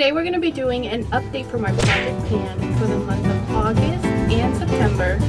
today we're going to be doing an update for my project pan for the month of August and September.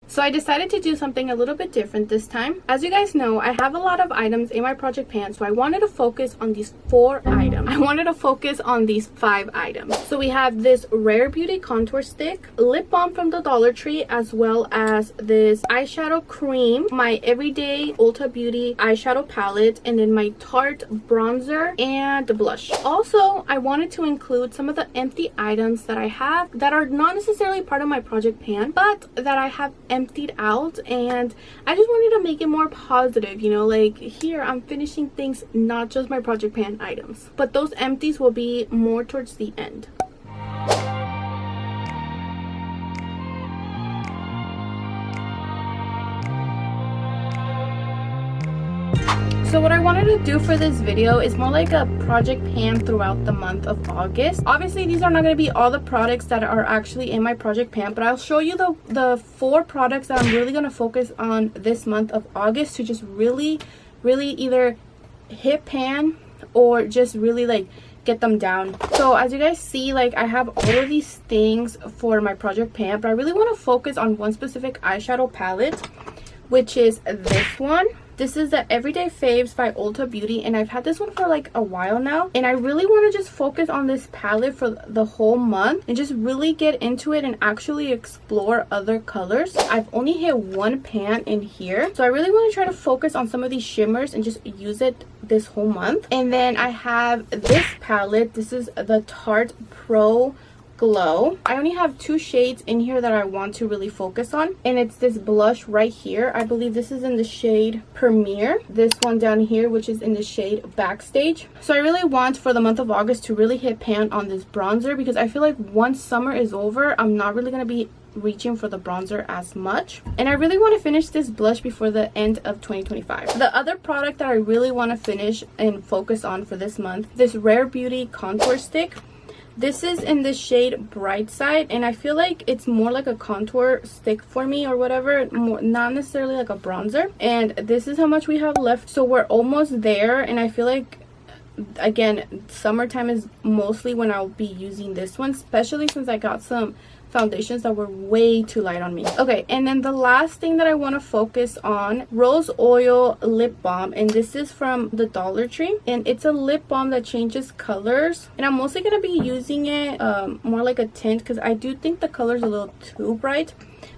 So I decided to do something a little bit different this time. As you guys know, I have a lot of items in my project pan, so I wanted to focus on these 4 items. I wanted to focus on these 5 items. So we have this Rare Beauty contour stick, lip balm from the Dollar Tree, as well as this eyeshadow cream, my everyday Ulta Beauty eyeshadow palette, and then my Tarte bronzer and blush. Also, I wanted to include some of the empty items that I have that are not necessarily part of my project pan, but that I have emptied out, and I just wanted to make it more positive, you know, like here I'm finishing things, not just my project pan items, but those empties will be more towards the end. So what I wanted to do for this video is more like a project pan throughout the month of August. Obviously, these are not going to be all the products that are actually in my project pan, but I'll show you the 4 products that I'm really going to focus on this month of August to just really either hit pan or just really like get them down. So as you guys see, like I have all of these things for my project pan, but I really want to focus on one specific eyeshadow palette, which is this one. This is the Everyday Faves by Ulta Beauty, and I've had this one for like a while now, and I really want to just focus on this palette for the whole month and just really get into it and actually explore other colors. I've only hit 1 pan in here, so I really want to try to focus on some of these shimmers and just use it this whole month. And then I have this palette. This is the Tarte Pro Glow. I only have 2 shades in here that I want to really focus on, and it's this blush right here. I believe this is in the shade Premiere, this one down here which is in the shade Backstage. So I really want for the month of August to really hit pan on this bronzer, because I feel like once summer is over, I'm not really going to be reaching for the bronzer as much, and I really want to finish this blush before the end of 2025. The other product that I really want to finish and focus on for this month, this Rare Beauty contour stick. This is in the shade Bright Side, and I feel like it's more like a contour stick for me or whatever, more, not necessarily like a bronzer. And this is how much we have left, so we're almost there, and I feel like, again, summertime is mostly when I'll be using this one, especially since I got some foundations that were way too light on me. Okay, and then the last thing that I want to focus on, Rose Oil Lip Balm, and this is from the Dollar Tree, and it's a lip balm that changes colors, and I'm mostly going to be using it more like a tint, because I do think the color's a little too bright,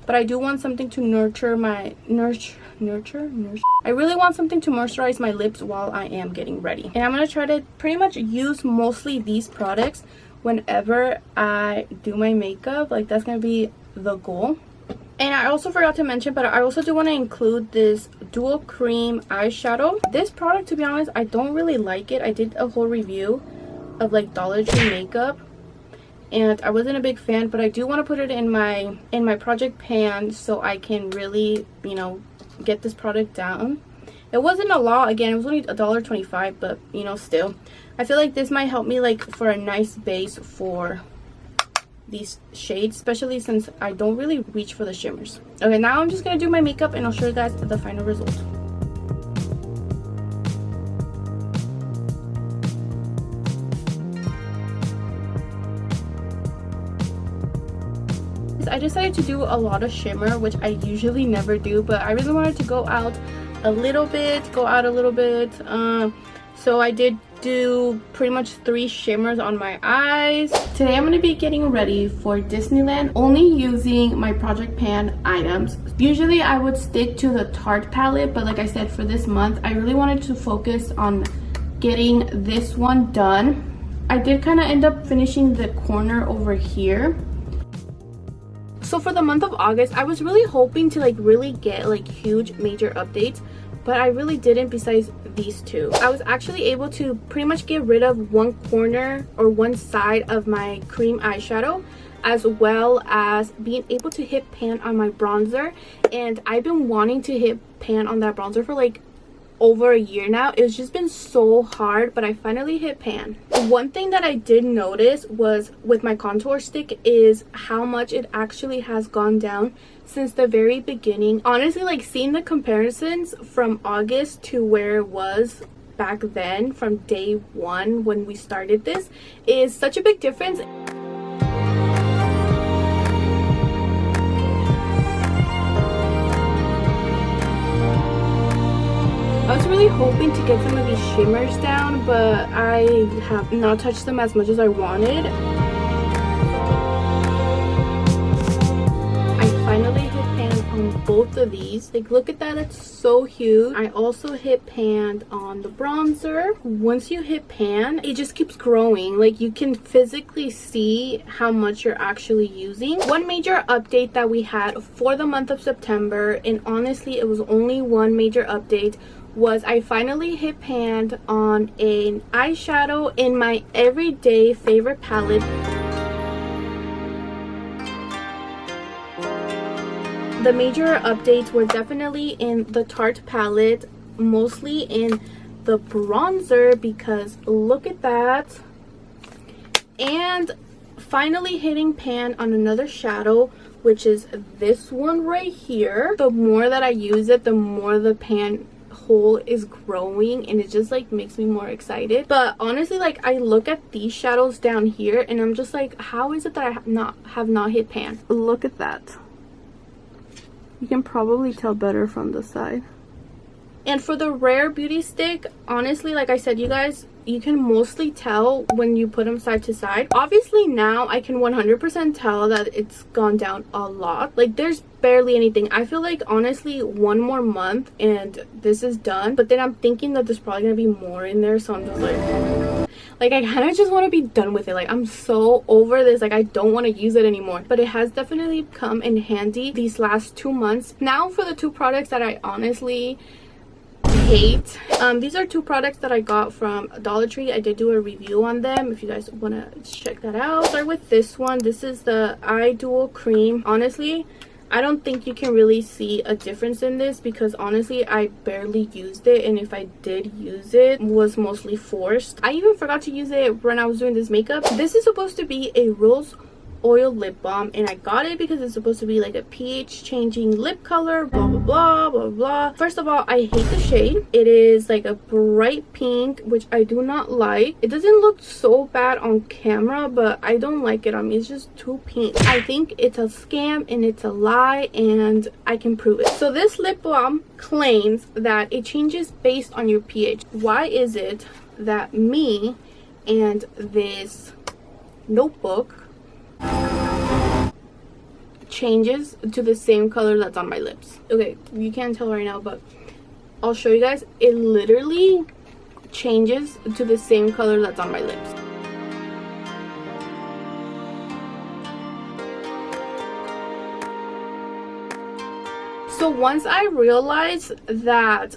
but I do want something to nurture my I really want something to moisturize my lips while I am getting ready. And I'm going to try to pretty much use mostly these products whenever I do my makeup. Like, that's gonna be the goal. And I also forgot to mention, but I also do want to include this dual cream eyeshadow. This product, to be honest, I don't really like it. I did a whole review of like Dollar Tree makeup, and I wasn't a big fan, but I do want to put it in my project pan so I can really, you know, get this product down. It wasn't a lot, again, it was only $1.25, but you know, still I feel like this might help me like for a nice base for these shades, especially since I don't really reach for the shimmers. Okay, now I'm just gonna do my makeup and I'll show you guys the final result. I decided to do a lot of shimmer, which I usually never do, but I really wanted to go out a little bit. So I did do pretty much 3 shimmers on my eyes. Today I'm going to be getting ready for Disneyland, only using my project pan items. Usually I would stick to the Tarte palette, but like I said, for this month I really wanted to focus on getting this one done. I did kind of end up finishing the corner over here. So for the month of August, I was really hoping to like really get like huge major updates, but I really didn't, besides these 2. I was actually able to pretty much get rid of one corner or one side of my cream eyeshadow, as well as being able to hit pan on my bronzer. And I've been wanting to hit pan on that bronzer for like over a year now. It's just been so hard, but I finally hit pan. One thing that I did notice was with my contour stick is how much it actually has gone down since the very beginning. Honestly, like seeing the comparisons from August to where it was back then from day one when we started this is such a big difference. I was really hoping to get some of these shimmers down, but I have not touched them as much as I wanted. I finally hit pan on both of these. Like, look at that, it's so huge. I also hit pan on the bronzer. Once you hit pan, it just keeps growing. Like, you can physically see how much you're actually using. One major update that we had for the month of September, and honestly it was only one major update, was I finally hit pan on an eyeshadow in my everyday favorite palette. The major updates were definitely in the Tarte palette, mostly in the bronzer, because look at that. And finally hitting pan on another shadow, which is this one right here. The more that I use it, the more the pan hole is growing, and it just like makes me more excited. But honestly, like I look at these shadows down here and I'm just like, how is it that I have not hit pan? Look at that. You can probably tell better from the side. And for the Rare Beauty stick, honestly, like I said, you guys, you can mostly tell when you put them side to side. Obviously now I can 100% tell that it's gone down a lot. Like there's barely anything. I feel like honestly one more month and this is done, but then I'm thinking that there's probably gonna be more in there, so I'm just like I kind of just want to be done with it. Like I'm so over this, like I don't want to use it anymore. But it has definitely come in handy these last 2 months. Now for the two products that I honestly hate. These are two products that I got from Dollar Tree. I did do a review on them if you guys want to check that out. Start with this one. This is the Eye Dual Cream. Honestly, I don't think you can really see a difference in this because honestly I barely used it, and if I did use it was mostly forced. I even forgot to use it when I was doing this makeup. This is supposed to be a rose oil lip balm, and I got it because it's supposed to be like a pH changing lip color, blah blah blah blah blah. First of all, I hate the shade. It is like a bright pink, which I do not like. It doesn't look so bad on camera, but I don't like it on me. It's just too pink. I think it's a scam and it's a lie, and I can prove it. So this lip balm claims that it changes based on your pH. Why is it that me and this notebook changes to the same color that's on my lips? Okay, you can't tell right now, but I'll show you guys. It literally changes to the same color that's on my lips. So once I realized that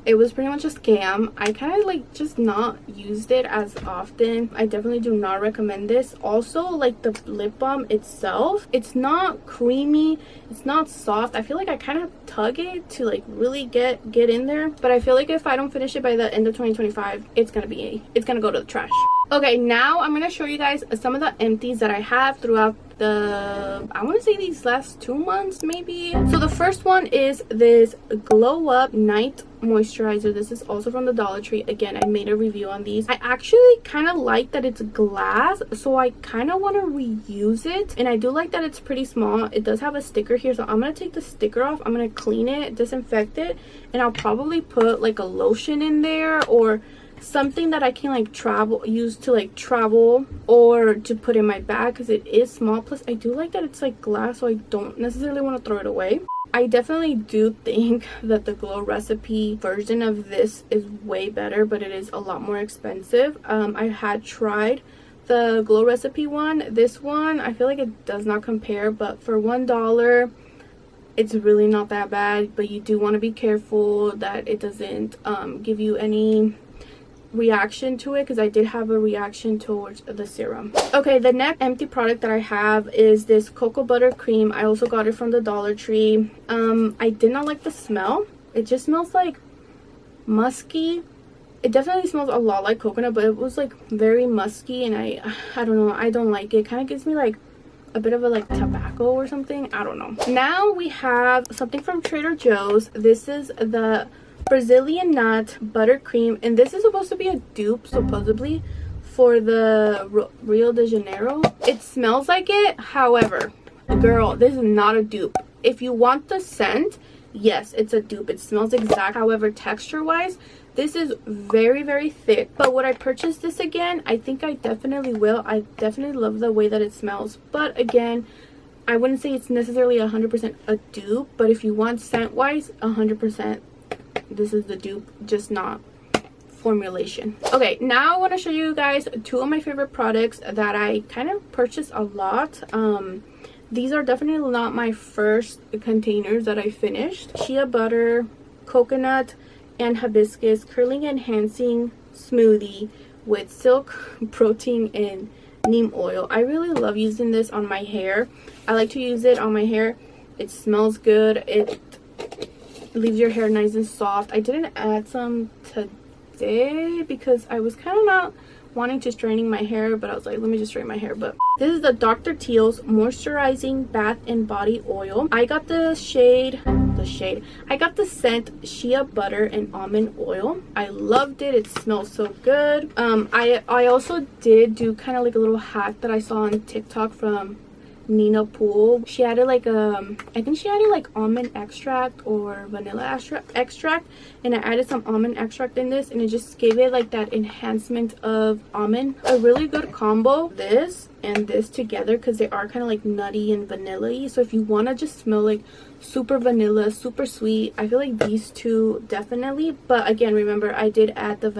it was pretty much a scam, I kind of like just not used it as often. I definitely do not recommend this. Also, like the lip balm itself, it's not creamy, it's not soft. I feel like I kind of tug it to like really get in there, but I feel like if I don't finish it by the end of 2025, it's gonna go to the trash. Okay, now I'm gonna show you guys some of the empties that I have throughout the, I want to say these last 2 months maybe. So the first one is this Glow Up Night Moisturizer. This is also from the Dollar Tree. Again, I made a review on these. I actually kind of like that it's glass, so I kind of want to reuse it, and I do like that it's pretty small. It does have a sticker here, so I'm gonna take the sticker off. I'm gonna clean it, disinfect it, and I'll probably put like a lotion in there or something that I can like use to like travel or to put in my bag, because it is small. Plus I do like that it's like glass, so I don't necessarily want to throw it away. I definitely do think that the Glow Recipe version of this is way better, but it is a lot more expensive. I had tried the Glow Recipe one. This one, I feel like it does not compare, but for $1 it's really not that bad. But you do want to be careful that it doesn't give you any reaction to it, because I did have a reaction towards the serum. Okay, the next empty product that I have is this cocoa butter cream. I also got it from the Dollar Tree. I did not like the smell. It just smells like musky It definitely smells a lot like coconut, but it was like very musky, and I don't know, I don't like it. Kind of gives me like a bit of a like tobacco or something. I don't know. Now we have something from Trader Joe's. This is the Brazilian nut buttercream, and this is supposed to be a dupe supposedly for the Rio de Janeiro. It smells like it, however, girl, this is not a dupe. If you want the scent, yes, it's a dupe. It smells exact. However, texture wise, this is very, very thick. But would I purchase this again? I think I definitely will. I definitely love the way that it smells. But again, I wouldn't say it's necessarily 100% a dupe. But if you want scent wise, 100% this is the dupe, just not formulation. Okay, now I want to show you guys two of my favorite products that I kind of purchased a lot. These are definitely not my first containers that I finished. Shea butter, coconut, and hibiscus curling enhancing smoothie with silk protein and neem oil. I really love using this on my hair. I like to use it on my hair. It smells good. It leaves your hair nice and soft. I didn't add some today because I was kind of not wanting to straining my hair, but I was like, let me just straighten my hair. But this is the Dr. Teal's moisturizing bath and body oil. I got the I got the scent shea butter and almond oil. I loved it. It smells so good. I also did do kind of like a little hack that I saw on TikTok from Nina Poole. She added like I think she added like almond extract or vanilla extract, and I added some almond extract in this, and it just gave it like that enhancement of almond. A really good combo, this and this together, because they are kind of like nutty and vanilla-y. So if you want to just smell like super vanilla, super sweet, I feel like these two definitely. But again, remember, I did add the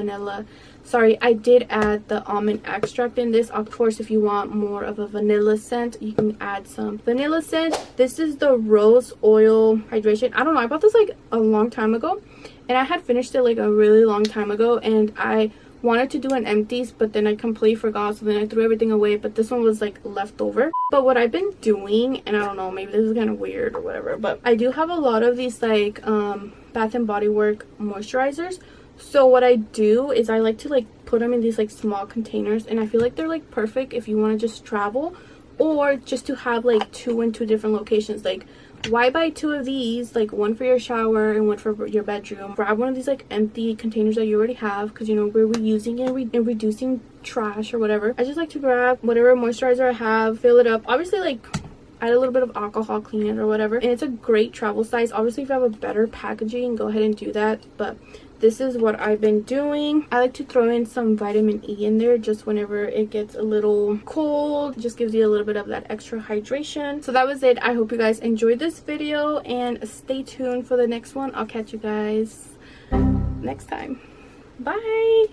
almond extract in this. Of course, if you want more of a vanilla scent, you can add some vanilla scent. This is the rose oil hydration. I don't know, I bought this like a long time ago, and I had finished it like a really long time ago, and I wanted to do an empties, but then I completely forgot, so then I threw everything away. But this one was like left over. But what I've been doing, and I don't know, maybe this is kind of weird or whatever, but I do have a lot of these like Bath and Body Works moisturizers. So what I do is I like to like put them in these like small containers, and I feel like they're like perfect if you want to just travel, or just to have like two in two different locations. Like, why buy two of these, like one for your shower and one for your bedroom? Grab one of these like empty containers that you already have, because you know we're reusing and reducing trash or whatever. I just like to grab whatever moisturizer I have, fill it up, obviously like add a little bit of alcohol, clean it or whatever, and it's a great travel size. Obviously, if you have a better packaging, go ahead and do that, but this is what I've been doing. I like to throw in some vitamin E in there just whenever it gets a little cold. It just gives you a little bit of that extra hydration. So that was it. I hope you guys enjoyed this video, and stay tuned for the next one. I'll catch you guys next time. Bye.